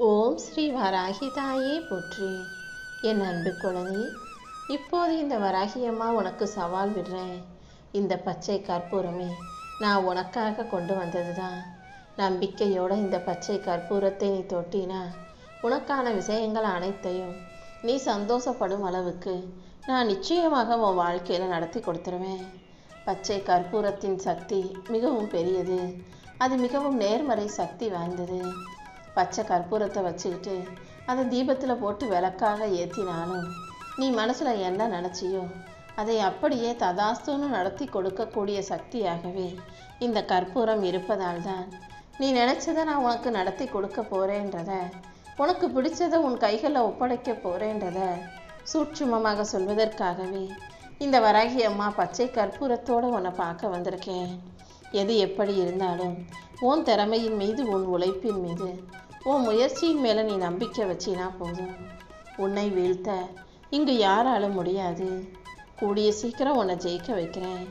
ஓம் ஸ்ரீ வராகி தாயே போற்றி. என் அன்பு குழந்தை, இப்போது இந்த வராகி அம்மா உனக்கு சவால் விடுறேன். இந்த பச்சை கற்பூரமே நான் உனக்காக கொண்டு வந்தது தான். நம்பிக்கையோட இந்த பச்சை கற்பூரத்தை நீ தொட்டினா உனக்கான விஷயங்கள் அனைத்தையும் நீ சந்தோஷப்படும் அளவுக்கு நான் நிச்சயமாக உன் வாழ்க்கையில் நடத்தி கொடுத்துருவேன். பச்சை கற்பூரத்தின் சக்தி மிகவும் பெரியது. அது மிகவும் நேர்மறை சக்தி வாய்ந்தது. பச்சை கற்பூரத்தை வச்சுக்கிட்டு அதை தீபத்தில் போட்டு விளக்காக ஏற்றினாலும் நீ மனசில் என்ன நினச்சியோ அதை அப்படியே ததாஸ்துன்னு நடத்தி கொடுக்கக்கூடிய சக்தியாகவே இந்த கற்பூரம் இருப்பதால் தான் நீ நினச்சதை நான் உனக்கு நடத்தி கொடுக்க போகிறேன்றத, உனக்கு பிடிச்சதை உன் கைகளில் ஒப்படைக்க போகிறேன்றத சூட்சுமமாக சொல்வதற்காகவே இந்த வராகி அம்மா பச்சை கற்பூரத்தோடு உன்னை பார்க்க வந்திருக்கேன். எது எப்படி இருந்தாலும் உன் திறமையின் மீது, உன் உழைப்பின் மீது, உன் முயற்சியின் மேலே நீ நம்பிக்கை வச்சினா போதும். உன்னை வீழ்த்த இங்கு யாராலும் முடியாது. கூடிய சீக்கிரம் உன்னை ஜெயிக்க வைக்கிறேன்.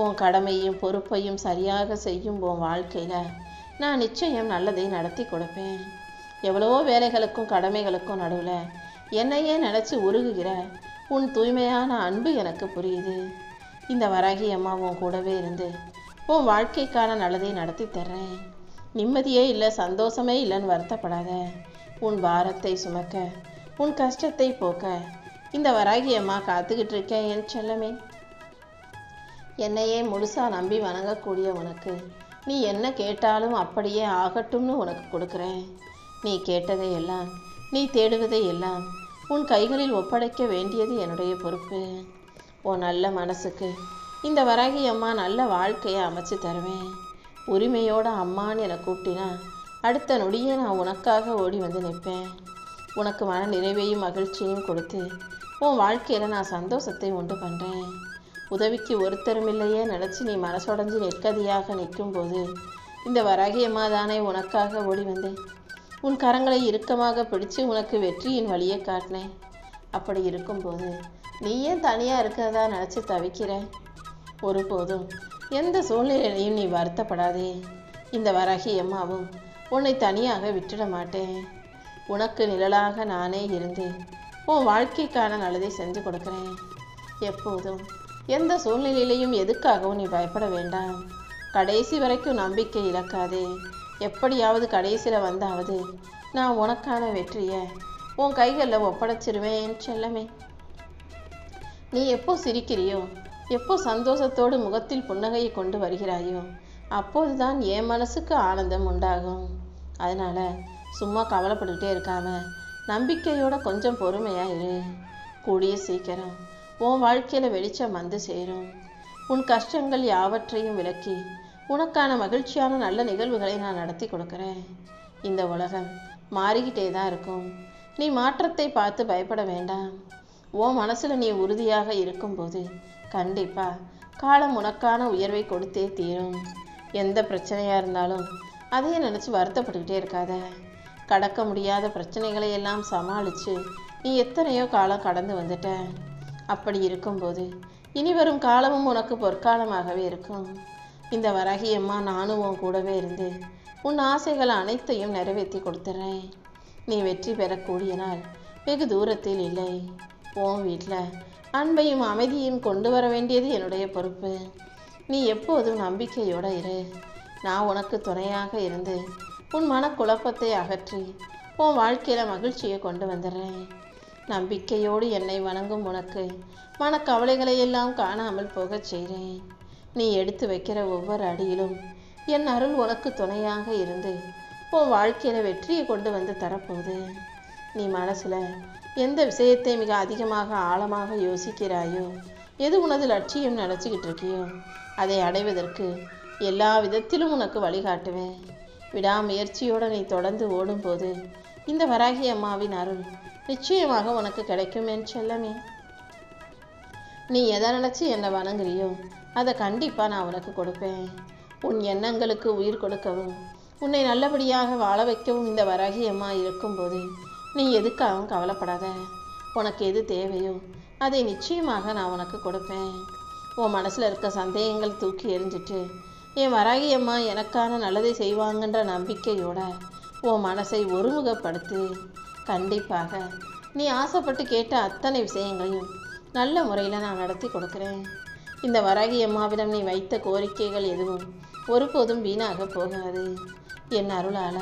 உன் கடமையும் பொறுப்பையும் சரியாக செய்யும் உன் வாழ்க்கையில் நான் நிச்சயம் நல்லதை நடத்தி கொடுப்பேன். எவ்வளவோ வேலைகளுக்கும் கடமைகளுக்கும் நடுவில் என்னையே நினச்சி உருகுகிற உன் தூய்மையான அன்பு எனக்கு புரியுது. இந்த வராகி அம்மா உன் கூடவே இருந்து உன் வாழ்க்கைக்கான நல்லதை நடத்தி தர்றேன். நிம்மதியே இல்லை, சந்தோஷமே இல்லைன்னு வருத்தப்படாத. உன் பாரத்தை சுமக்க, உன் கஷ்டத்தை போக்க இந்த வராகி அம்மா காத்துக்கிட்டு இருக்கேன். என் செல்லமே, என்னையே முழுசாக நம்பி வணங்கக்கூடிய உனக்கு நீ என்ன கேட்டாலும் அப்படியே ஆகட்டும்னு உனக்கு கொடுக்குறேன். நீ கேட்டதை எல்லாம், நீ தேடுவதை எல்லாம் உன் கைகளில் ஒப்படைக்க வேண்டியது என்னுடைய பொறுப்பு. உன் நல்ல மனசுக்கு இந்த வராகி அம்மா நல்ல வாழ்க்கையை அமைச்சு தருவேன். உரிமையோட அம்மான்னு என்னை கூப்பிட்டினா அடுத்த நொடியே நான் உனக்காக ஓடி வந்து நிற்பேன். உனக்கு மன நிறைவையும் மகிழ்ச்சியும் கொடுத்து உன் வாழ்க்கையில் நான் சந்தோஷத்தை உண்டு பண்ணுறேன். உதவிக்கு ஒருத்தரும் இல்லையே நினச்சி நீ மனசுடைஞ்சு நெற்கதியாக நிற்கும்போது இந்த வராகி அம்மா தானே உனக்காக ஓடி வந்தேன். உன் கரங்களை இறுக்கமாக பிடிச்சு உனக்கு வெற்றியின் வழியை காட்டினேன். அப்படி இருக்கும்போது நீ ஏன் தனியாக இருக்கிறதா நினச்சி தவிக்கிற? ஒருபோதும் எந்த சூழ்நிலையிலையும் நீ வருத்தப்படாதே. இந்த வராகி அம்மாவும் உன்னை தனியாக விட்டுட மாட்டேன். உனக்கு நிழலாக நானே இருந்து உன் வாழ்க்கைக்கான நல்லதை செஞ்சு கொடுக்குறேன். எப்போதும் எந்த சூழ்நிலையிலையும் எதுக்காகவும் நீ பயப்பட வேண்டாம். கடைசி வரைக்கும் நம்பிக்கை இழக்காதே. எப்படியாவது கடைசியில் வந்தாவது நான் உனக்கான வெற்றியை உன் கைகளில் ஒப்படைச்சிருவேன். செல்லமே, நீ எப்போ சிரிக்கிறியோ, எப்போ சந்தோஷத்தோடு முகத்தில் புன்னகையை கொண்டு வருகிறாயோ அப்போதுதான் என் மனசுக்கு ஆனந்தம் உண்டாகும். அதனால் சும்மா கவலைப்பட்டுக்கிட்டே இருக்காம நம்பிக்கையோட கொஞ்சம் பொறுமையாக இரு. கூடிய சீக்கிரம் உன் வாழ்க்கையில் வெளிச்சம் வந்து சேரும். உன் கஷ்டங்கள் யாவற்றையும் விலக்கி உனக்கான மகிழ்ச்சியான நல்ல நிகழ்வுகளை நான் நடத்தி கொடுக்குறேன். இந்த உலகம் மாறிக்கிட்டே தான் இருக்கும். நீ மாற்றத்தை பார்த்து பயப்பட வேண்டாம். உன் மனசில் நீ உறுதியாக இருக்கும்போது கண்டிப்பாக காலம் உனக்கான உயர்வை கொடுத்தே தீரும். எந்த பிரச்சனையாக இருந்தாலும் அதையே நினச்சி வருத்தப்பட்டுக்கிட்டே இருக்காத. கடக்க முடியாத பிரச்சனைகளை எல்லாம் சமாளித்து நீ எத்தனையோ காலம் கடந்து வந்துட்ட. அப்படி இருக்கும்போது இனி வரும் காலமும் உனக்கு பொற்காலமாகவே இருக்கும். இந்த வராகி அம்மா நானும் உன் கூடவே இருந்து உன் ஆசைகள் அனைத்தையும் நிறைவேற்றி கொடுத்துட்றேன். நீ வெற்றி பெறக்கூடிய நாள் வெகு தூரத்தில் இல்லை. உன் வீட்டில் அன்பையும் அமைதியும் கொண்டு வர வேண்டியது என்னுடைய பொறுப்பு. நீ எப்போதும் நம்பிக்கையோடு இரு. நான் உனக்கு துணையாக இருந்து உன் மனக்குழப்பத்தை அகற்றி உன் வாழ்க்கையில் மகிழ்ச்சியை கொண்டு வந்துடுறேன். நம்பிக்கையோடு என்னை வணங்கும் உனக்கு மனக்கவலைகளை எல்லாம் காணாமல் போகச் செய்கிறேன். நீ எடுத்து வைக்கிற ஒவ்வொரு அடியிலும் என் அருள் உனக்கு துணையாக இருந்து உன் வாழ்க்கையில் வெற்றியை கொண்டு வந்து தரப்போகுது. நீ மனசில் எந்த விஷயத்தை மிக அதிகமாக ஆழமாக யோசிக்கிறாயோ, எது உனது லட்சியம் நினச்சிக்கிட்டு இருக்கியோ அதை அடைவதற்கு எல்லா விதத்திலும் உனக்கு வழிகாட்டுவேன். விடாமுயற்சியோடு நீ தொடர்ந்து ஓடும்போது இந்த வராகி அம்மாவின் அருள் நிச்சயமாக உனக்கு கிடைக்கும். என் செல்லமே, நீ எதை நினச்சி என்னை வணங்குறியோ அதை கண்டிப்பாக நான் உனக்கு கொடுப்பேன். உன் எண்ணங்களுக்கு உயிர் கொடுக்கவும் உன்னை நல்லபடியாக வாழ வைக்கவும் இந்த வராகி அம்மா இருக்கும்போது நீ எதுக்காகவும் கவலைப்படாத. உனக்கு எது தேவையோ அதை நிச்சயமாக நான் உனக்கு கொடுப்பேன். உன் மனசில் இருக்க சந்தேகங்கள் தூக்கி எறிஞ்சிட்டு என் வராகி அம்மா எனக்கான நல்லதை செய்வாங்கன்ற நம்பிக்கையோட உன் மனசை ஒருமுகப்படுத்து. கண்டிப்பாக நீ ஆசைப்பட்டு கேட்ட அத்தனை விஷயங்களையும் நல்ல முறையில் நான் நடத்தி கொடுக்குறேன். இந்த வராகி அம்மாவிடம் நீ வைத்த கோரிக்கைகள் எதுவும் ஒருபோதும் வீணாக போகாது. என் அருளால்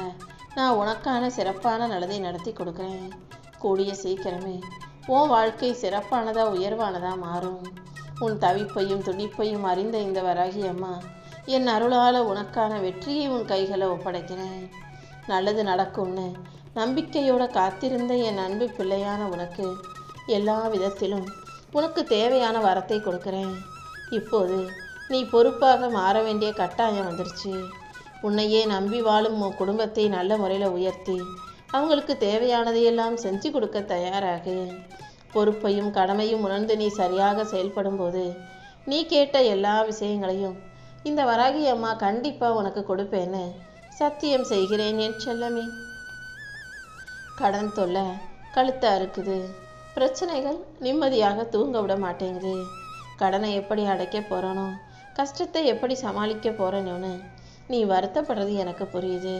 நான் உனக்கான சிறப்பான நல்லதை நடத்தி கொடுக்குறேன். கூடிய சீக்கிரமே உன் வாழ்க்கை சிறப்பானதா உயர்வானதா மாறும். உன் தவிப்பையும் துடிப்பையும் அறிந்த இந்த வராகி அம்மா என் அருளால் உனக்கான வெற்றியை உன் கைகளை ஒப்படைக்கிறேன். நல்லது நடக்கும்னு நம்பிக்கையோட காத்திருந்த என் அன்பு பிள்ளையான உனக்கு எல்லா விதத்திலும் உனக்கு தேவையான வரத்தை கொடுக்குறேன். இப்போது நீ பொறுப்பாக மாற வேண்டிய கட்டாயம் வந்துருச்சு. உன்னையே நம்பி வாழும் உன் குடும்பத்தை நல்ல முறையில் உயர்த்தி அவங்களுக்கு தேவையானதையெல்லாம் செஞ்சு கொடுக்க தயாராகு. பொறுப்பையும் கடமையும் உணர்ந்து நீ சரியாக செயல்படும் போது நீ கேட்ட எல்லா விஷயங்களையும் இந்த வராகி அம்மா கண்டிப்பாக உனக்கு கொடுப்பேன்னு சத்தியம் செய்கிறேன் என் செல்லமே. கடன் தொல்லை கழுத்தா இருக்குது. பிரச்சனைகள் நிம்மதியாக தூங்க விட மாட்டேங்குது. கடனை எப்படி அடைக்க போகிறனோ, கஷ்டத்தை எப்படி சமாளிக்க போகிறேனோன்னு நீ வருத்தப்படுறது எனக்கு புரியுது.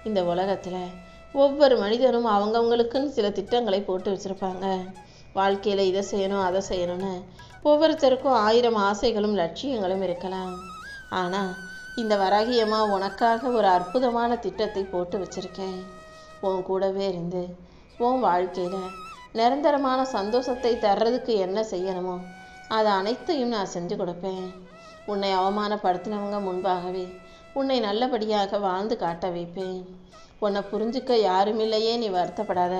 இந்த உலகத்தில் ஒவ்வொரு மனிதனும் அவங்கவுங்களுக்குன்னு சில திட்டங்களை போட்டு வச்சுருப்பாங்க. வாழ்க்கையில் இதை செய்யணும் அதை செய்யணும்னு ஒவ்வொருத்தருக்கும் 1000 ஆசைகளும் லட்சியங்களும் இருக்கலாம். ஆனால் இந்த வராகியம்மா உனக்காக ஒரு அற்புதமான திட்டத்தை போட்டு வச்சுருக்கேன். உன் கூடவே இருந்து உன் வாழ்க்கையில் நிரந்தரமான சந்தோஷத்தை தர்றதுக்கு என்ன செய்யணுமோ அதை அனைத்தையும் நான் செஞ்சு கொடுப்பேன். உன்னை அவமானப்படுத்தினவங்க முன்பாகவே உன்னை நல்லபடியாக வாழ்ந்து காட்ட வைப்பேன். உன்னை புரிஞ்சுக்க யாரும் இல்லையே நீ வருத்தப்படாத.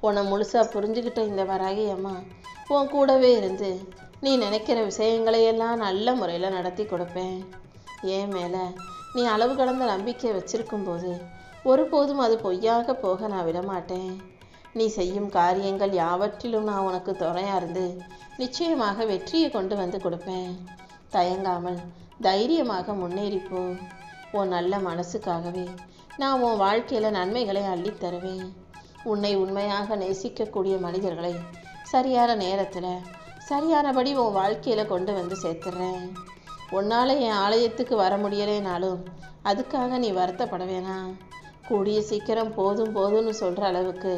உன்னை முழுசாக புரிஞ்சுக்கிட்ட இந்த வராகி அம்மா உன் கூடவே இருந்து நீ நினைக்கிற விஷயங்களையெல்லாம் நல்ல முறையில் நடத்தி கொடுப்பேன். ஏன் மேலே நீ அளவு கடந்த நம்பிக்கை வச்சிருக்கும்போது ஒருபோதும் அது பொய்யாக போக நான் விடமாட்டேன். நீ செய்யும் காரியங்கள் யாவற்றிலும் நான் உனக்கு துணையாக இருந்து நிச்சயமாக வெற்றியை கொண்டு வந்து கொடுப்பேன். தயங்காமல் தைரியமாக முன்னேறிப்போ. உன் நல்ல மனசுக்காகவே நான் உன் வாழ்க்கையில் நன்மைகளை அள்ளித் தருவேன். உன்னை உண்மையாக நேசிக்கக்கூடிய மனிதர்களை சரியான நேரத்தில் சரியானபடி உன் வாழ்க்கையில் கொண்டு வந்து சேர்த்துடுறேன். உன்னால் என் ஆலயத்துக்கு வர முடியலைனாலும் அதுக்காக நீ வருத்தப்பட வேணாம். கூடிய சீக்கிரம் போதும் போதும்னு சொல்கிற அளவுக்கு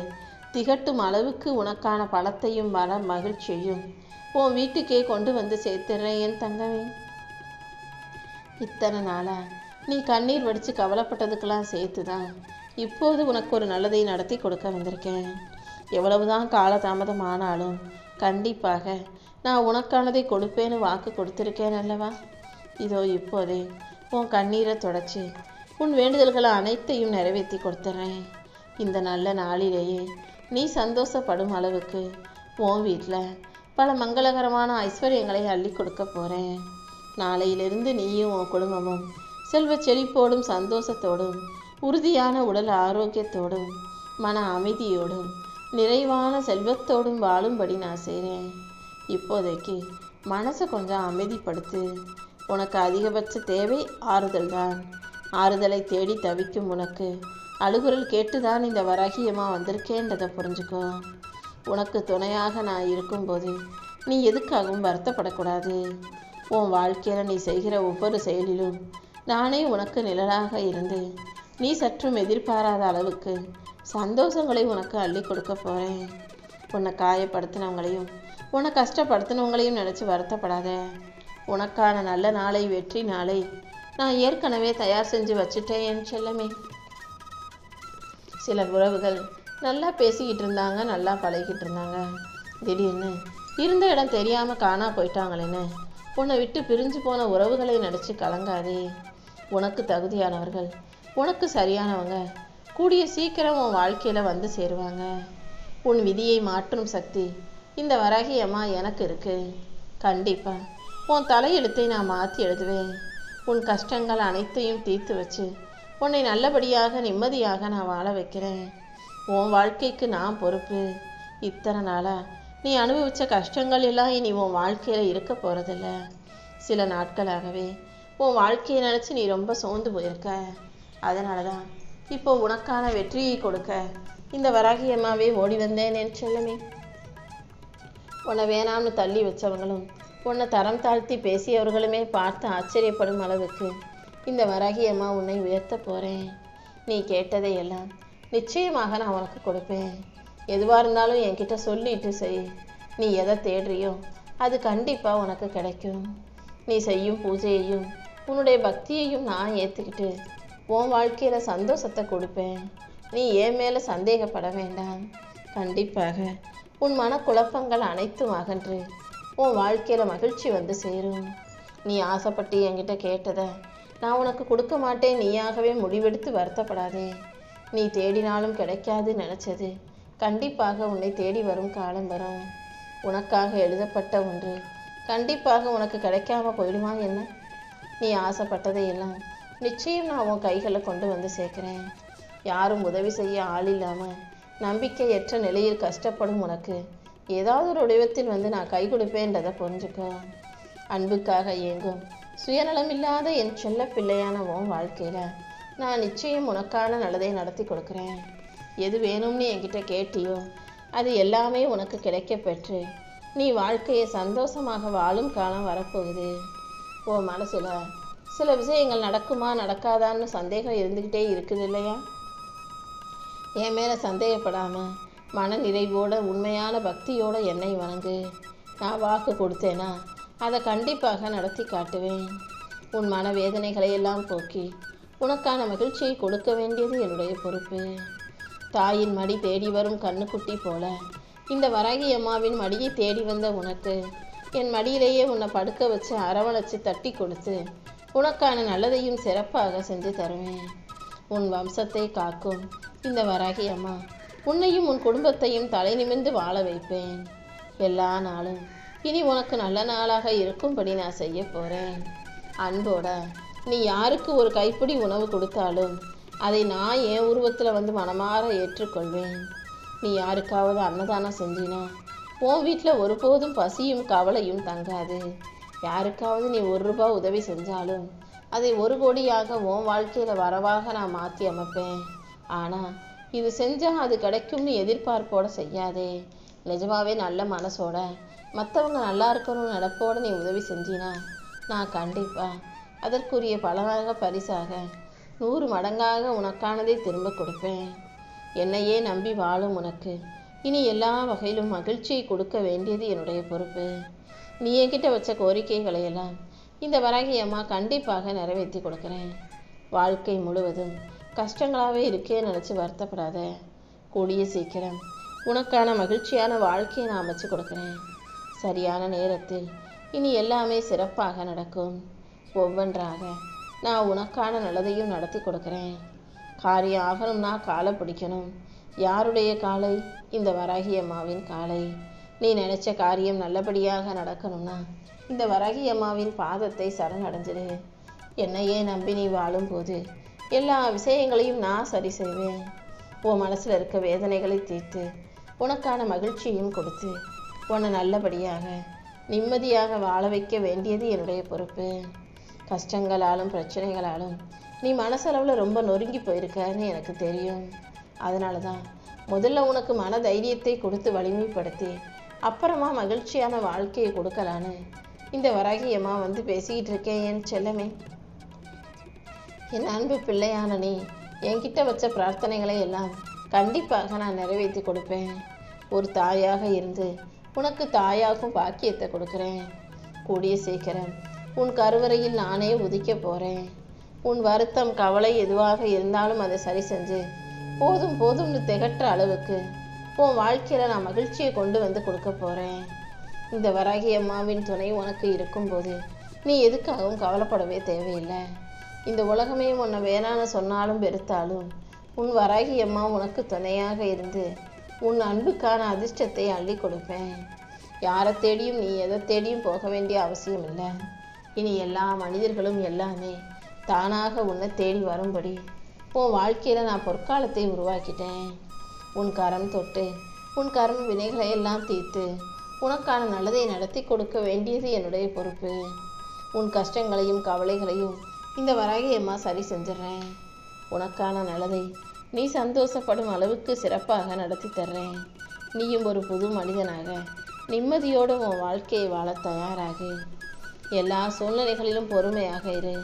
திகட்டும் அளவுக்கு உனக்கான பணத்தையும் மன மகிழ்ச்சியையும் உன் வீட்டுக்கே கொண்டு வந்து சேர்த்துடுறேன் என் தங்கமே. இத்தனை நாளாக நீ கண்ணீர் வடித்து கவலைப்பட்டதுக்கெல்லாம் சேர்த்து தான் இப்போது உனக்கு ஒரு நல்லதை நடத்தி கொடுக்க வந்திருக்கேன். எவ்வளவுதான் காலதாமதம் ஆனாலும் கண்டிப்பாக நான் உனக்கானதை கொடுப்பேன்னு வாக்கு கொடுத்துருக்கேன் அல்லவா? இதோ இப்போதே உன் கண்ணீரை தொடச்சி உன் வேண்டுதல்களை அனைத்தையும் நிறைவேற்றி கொடுத்துட்றேன். இந்த நல்ல நாளிலேயே நீ சந்தோஷப்படும் அளவுக்கு உன் வீட்டில் பல மங்களகரமான ஐஸ்வர்யங்களை அள்ளி கொடுக்க போகிறேன். நாளையிலிருந்து நீயும் உன் குடும்பமும் செல்வ செழிப்போடும் சந்தோஷத்தோடும் உறுதியான உடல் ஆரோக்கியத்தோடும் மன அமைதியோடும் நிறைவான செல்வத்தோடும் வாழும்படி நான் செய்கிறேன். இப்போதைக்கு மனசை கொஞ்சம் அமைதிப்படுத்து. உனக்கு அதிகபட்ச தேவை ஆறுதல் தான். ஆறுதலை தேடி தவிக்கும் உனக்கு அழுகுரல் கேட்டுதான் இந்த வராகியம்மா வந்திருக்கேன்றதை புரிஞ்சுக்கோ. உனக்கு துணையாக நான் இருக்கும்போது நீ எதுக்காகவும் வருத்தப்படக்கூடாது. உன் வாழ்க்கையில் நீ செய்கிற ஒவ்வொரு செயலிலும் நானே உனக்கு நிழலாக இருந்து நீ சற்றும் எதிர்பாராத அளவுக்கு சந்தோஷங்களை உனக்கு அள்ளி கொடுக்க போகிறேன். உன்னை காயப்படுத்தினவங்களையும் உன்னை கஷ்டப்படுத்தினவங்களையும் நினச்சி வருத்தப்படாத. உனக்கான நல்ல நாளை வெற்றி நாளை நான் ஏற்கனவே தயார் செஞ்சு வச்சுட்டேன் என் செல்லமே. சில உறவுகள் நல்லா பேசிக்கிட்டு இருந்தாங்க, நல்லா பழகிக்கிட்டு இருந்தாங்க. திடீர்னு இருந்த இடம் தெரியாமல் காணா போயிட்டாங்களேன்னு உன்னை விட்டு பிரிஞ்சு போன உறவுகளை நினச்சி கலங்காதே. உனக்கு தகுதியானவர்கள், உனக்கு சரியானவங்க கூடிய சீக்கிரம் உன் வாழ்க்கையில் வந்து சேருவாங்க. உன் விதியை மாற்றும் சக்தி இந்த வராகி அம்மா எனக்கு இருக்குது. கண்டிப்பாக உன் தலையெழுத்தை நான் மாற்றி எழுதுவேன். உன் கஷ்டங்கள் அனைத்தையும் தீர்த்து வச்சு உன்னை நல்லபடியாக நிம்மதியாக நான் வாழ வைக்கிறேன். உன் வாழ்க்கைக்கு நான் பொறுப்பு. இத்தனை நாளாக நீ அனுபவித்த கஷ்டங்கள் எல்லாம் இனி உன் வாழ்க்கையில் இருக்க போகிறதில்ல. சில நாட்களாகவே உன் வாழ்க்கையை நினச்சி நீ ரொம்ப சோர்ந்து போயிருக்க. அதனால தான் இப்போ உனக்கான வெற்றியை கொடுக்க இந்த வராகி அம்மாவே ஓடி வந்தேன் என் செல்லமே. உன்னை வேணாம்னு தள்ளி வச்சவங்களும் உன்னை தரம் தாழ்த்தி பேசியவர்களுமே பார்த்து ஆச்சரியப்படும் அளவுக்கு இந்த வராகி அம்மா உன்னை உயர்த்த போகிறேன். நீ கேட்டதை எல்லாம் நிச்சயமாக நான் உனக்கு கொடுப்பேன். எதுவாக இருந்தாலும் என்கிட்ட சொல்லிட்டு செய். நீ எதை தேடுறியோ அது கண்டிப்பாக உனக்கு கிடைக்கும். நீ செய்யும் பூஜையையும் உன்னுடைய பக்தியையும் நான் ஏற்றுக்கிட்டு உன் வாழ்க்கையில் சந்தோஷத்தை கொடுப்பேன். நீ என் மேலே சந்தேகப்பட வேண்டாம். கண்டிப்பாக உன் மனக்குழப்பங்கள் அனைத்தும் அகன்று உன் வாழ்க்கையில் மகிழ்ச்சி வந்து சேரும். நீ ஆசைப்பட்டு என்கிட்ட கேட்டதை நான் உனக்கு கொடுக்க மாட்டேன், நீயாகவே முடிவெடுத்து வருத்தப்படாதே. நீ தேடினாலும் கிடைக்காது நினச்சது கண்டிப்பாக உன்னை தேடி வரும் காலம் வரும். உனக்காக எழுதப்பட்ட ஒன்று கண்டிப்பாக உனக்கு கிடைக்காம போயிடுமா என்ன? நீ ஆசைப்பட்டதை எல்லாம் நிச்சயம் நான் உன் கைகளில் கொண்டு வந்து சேர்க்கிறேன். யாரும் உதவி செய்ய ஆள் இல்லாமல் நம்பிக்கையற்ற நிலையில் கஷ்டப்படும் உனக்கு ஏதாவது ஒரு வடிவத்தில் வந்து நான் கை கொடுப்பேன்றதை புரிஞ்சுக்கோ. அன்புக்காக இயங்கும் சுயநலமில்லாத என் செல்ல பிள்ளையான உன் வாழ்க்கையில் நான் நிச்சயம் உனக்கான நல்லதை நடத்தி கொடுக்குறேன். எது வேணும்னு என்கிட்ட கேட்டியோ அது எல்லாமே உனக்கு கிடைக்க பெற்று நீ வாழ்க்கையை சந்தோஷமாக வாழும் காலம் வரப்போகுது. உன் மனசில் சில விஷயங்கள் நடக்குமா நடக்காதான்னு சந்தேகம் இருந்துக்கிட்டே இருக்குது இல்லையா? என் மேலே சந்தேகப்படாமல் மன நிறைவோட உண்மையான பக்தியோட என்னை வணங்கு. நான் வாக்கு கொடுத்தேனா அதை கண்டிப்பாக நடத்தி காட்டுவேன். உன் மன வேதனைகளை எல்லாம் போக்கி உனக்கான மகிழ்ச்சியை கொடுக்க வேண்டியது என்னுடைய பொறுப்பு. தாயின் மடி தேடி வரும் கண்ணுக்குட்டி போல இந்த வராகி அம்மாவின் மடியை தேடி வந்த உனக்கு என் மடியிலேயே உன்னை படுக்க வச்சு அரவணைச்சு தட்டி கொடுத்து உனக்கான நல்லதையும் சிறப்பாக செஞ்சு தருவேன். உன் வம்சத்தை காக்கும் இந்த வராகி அம்மா உன்னையும் உன் குடும்பத்தையும் தலை நிமிர்ந்து வாழ வைப்பேன். எல்லா நாளும் இனி உனக்கு நல்ல நாளாக இருக்கும்படி நான் செய்ய போகிறேன். அன்போட நீ யாருக்கு ஒரு கைப்பிடி உணவு கொடுத்தாலும் அதை நான் என் உருவத்தில் வந்து மனமாற ஏற்றுக்கொள்வேன். நீ யாருக்காவது அன்னதானம் செஞ்சினா உன் வீட்டில் ஒருபோதும் பசியும் கவலையும் தங்காது. யாருக்காவது நீ ₹1 உதவி செஞ்சாலும் அதை 1 கோடியாக உன் வாழ்க்கையில் வரவாக நான் மாற்றி அமைப்பேன். ஆனால் இது செஞ்சால் அது கிடைக்கும்னு எதிர்பார்ப்போடு செய்யாதே. நிஜமாவே நல்ல மனசோட மற்றவங்க நல்லா இருக்கணும்னு நினப்போடு நீ உதவி செஞ்சினா நான் கண்டிப்பாக அதற்குரிய பலனாக பரிசாக 100 மடங்காக உனக்கானதை திரும்ப கொடுப்பேன். என்னையே நம்பி வாழும் உனக்கு இனி எல்லா வகையிலும் மகிழ்ச்சியை கொடுக்க வேண்டியது என்னுடைய பொறுப்பு. நீ என்கிட்ட வச்ச கோரிக்கைகளை எல்லாம் இந்த வராகி அம்மா கண்டிப்பாக நிறைவேற்றி கொடுக்குறேன். வாழ்க்கை முழுவதும் கஷ்டங்களாகவே இருக்கே நினச்சி வருத்தப்படாத. கூடிய சீக்கிரம் உனக்கான மகிழ்ச்சியான வாழ்க்கையை நான் அமைச்சு கொடுக்குறேன். சரியான நேரத்தில் இனி எல்லாமே சிறப்பாக நடக்கும். ஒவ்வொன்றாக நான் உனக்கான நல்லதையும் நடத்தி கொடுக்குறேன். காரியம் ஆகணும்னா காலை பிடிக்கணும். யாருடைய காலை? இந்த வராகி அம்மாவின் காலை. நீ நினச்ச காரியம் நல்லபடியாக நடக்கணும்னா இந்த வராகி அம்மாவின் பாதத்தை சரணடைஞ்சிடு. என்னையே நம்பி நீ வாழும்போது எல்லா விஷயங்களையும் நான் சரி செய்வேன். உன் மனசில் இருக்க வேதனைகளை தீர்த்து உனக்கான மகிழ்ச்சியையும் கொடுத்து உன்னை நல்லபடியாக நிம்மதியாக வாழ வைக்க வேண்டியது என்னுடைய பொறுப்பு. கஷ்டங்களாலும் பிரச்சனைகளாலும் நீ மனசளவில் ரொம்ப நொறுங்கி போயிருக்கன்னு எனக்கு தெரியும். அதனால தான் முதல்ல உனக்கு மன தைரியத்தை கொடுத்து வலிமைப்படுத்தி அப்புறமா மகிழ்ச்சியான வாழ்க்கையை கொடுக்கலான்னு இந்த வராகி அம்மா வந்து பேசிக்கிட்டு இருக்கேன். என் செல்லமே, என் அன்பு பிள்ளையான நீ என்கிட்ட வச்ச பிரார்த்தனைகளை எல்லாம் கண்டிப்பாக நான் நிறைவேற்றி கொடுப்பேன். ஒரு தாயாக இருந்து உனக்கு தாயாகும் பாக்கியத்தை கொடுக்குறேன். கூடிய சீக்கிரம் உன் கருவறையில் நானே உதிக்க போகிறேன். உன் வருத்தம் கவலை எதுவாக இருந்தாலும் அதை சரி செஞ்சு போதும் போதும்னு திகற்ற அளவுக்கு உன் வாழ்க்கையில் நான் மகிழ்ச்சியை கொண்டு வந்து கொடுக்க போகிறேன். இந்த வராகி அம்மாவின் துணை உனக்கு இருக்கும்போது நீ எதுக்காகவும் கவலைப்படவே தேவையில்லை. இந்த உலகமே உன்னை வேணான்னு சொன்னாலும் வெறுத்தாலும் உன் வராகி அம்மா உனக்கு துணையாக இருந்து உன் அன்புக்கான அதிர்ஷ்டத்தை அள்ளி கொடுப்பேன். யாரை தேடியும் நீ எதை தேடியும் போக வேண்டிய அவசியம் இல்லை. இனி எல்லா மனிதர்களும் எல்லாமே தானாக உன்னை தேடி வரும்படி உன் வாழ்க்கையில் நான் பொற்காலத்தை உருவாக்கிட்டேன். உன் கரம் தொட்டு உன் கர்ம வினைகளை எல்லாம் தீர்த்து உனக்கான நல்லதை நடத்தி கொடுக்க வேண்டியது என்னுடைய பொறுப்பு. உன் கஷ்டங்களையும் கவலைகளையும் இந்த வராகி அம்மா சரி செஞ்சிடறேன். உனக்கான நல்லதை நீ சந்தோஷப்படும் அளவுக்கு சிறப்பாக நடத்தி தர்றேன். நீயும் ஒரு புது மனிதனாக நிம்மதியோடு உன் வாழ்க்கையை வாழ தயாராகு. எல்லா சூழ்நிலைகளிலும் பொறுமையாக இரு.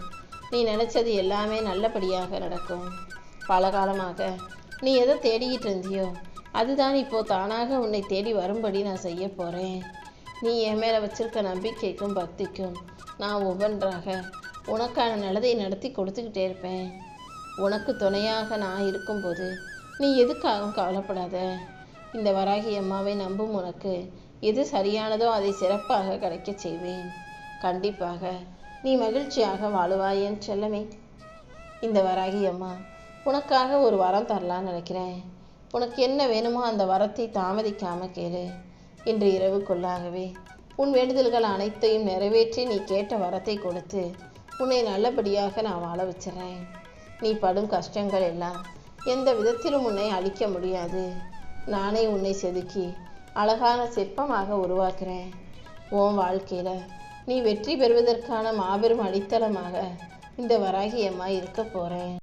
நீ நினச்சது எல்லாமே நல்லபடியாக நடக்கும். பல காலமாக நீ எதை தேடிக்கிட்டு இருந்தியோ அதுதான் இப்போ தானாக உன்னை தேடி வரும்படி நான் செய்ய போகிறேன். நீ என் மேலே வச்சிருக்க நம்பிக்கைக்கும் பக்திக்கும் நான் ஒவ்வொன்றாக உனக்கான நல்லதை நடத்தி கொடுத்துக்கிட்டே இருப்பேன். உனக்கு துணையாக நான் இருக்கும்போது நீ எதுக்காகவும் கவலைப்படாத. இந்த வராகி அம்மாவை நம்பும் உனக்கு எது சரியானதோ அதை சிறப்பாக கிடைக்க செய்வேன். கண்டிப்பாக நீ மகிழ்ச்சியாக வாழுவாய் என் செல்லமே. இந்த வராகி அம்மா உனக்காக ஒரு வரம் தரலான்னு நினைக்கிறேன். உனக்கு என்ன வேணுமோ அந்த வரத்தை தாமதிக்காமல் கேளு. இன்று இரவுக்குள்ளாகவே உன் வேண்டுதல்கள் அனைத்தையும் நிறைவேற்றி நீ கேட்ட வரத்தை கொடுத்து உன்னை நல்லபடியாக நான் வாழ வச்சுறேன். நீ படும் கஷ்டங்கள் எல்லாம் எந்த விதத்திலும் உன்னை அழிக்க முடியாது. நானே உன்னை செதுக்கி அழகான சிற்பமாக உருவாக்குறேன். உன் வாழ்க்கையில் நீ வெற்றி பெறுவதற்கான மாபெரும் அடித்தளமாக இந்த வராகி அம்மா இருக்க போகிறேன்.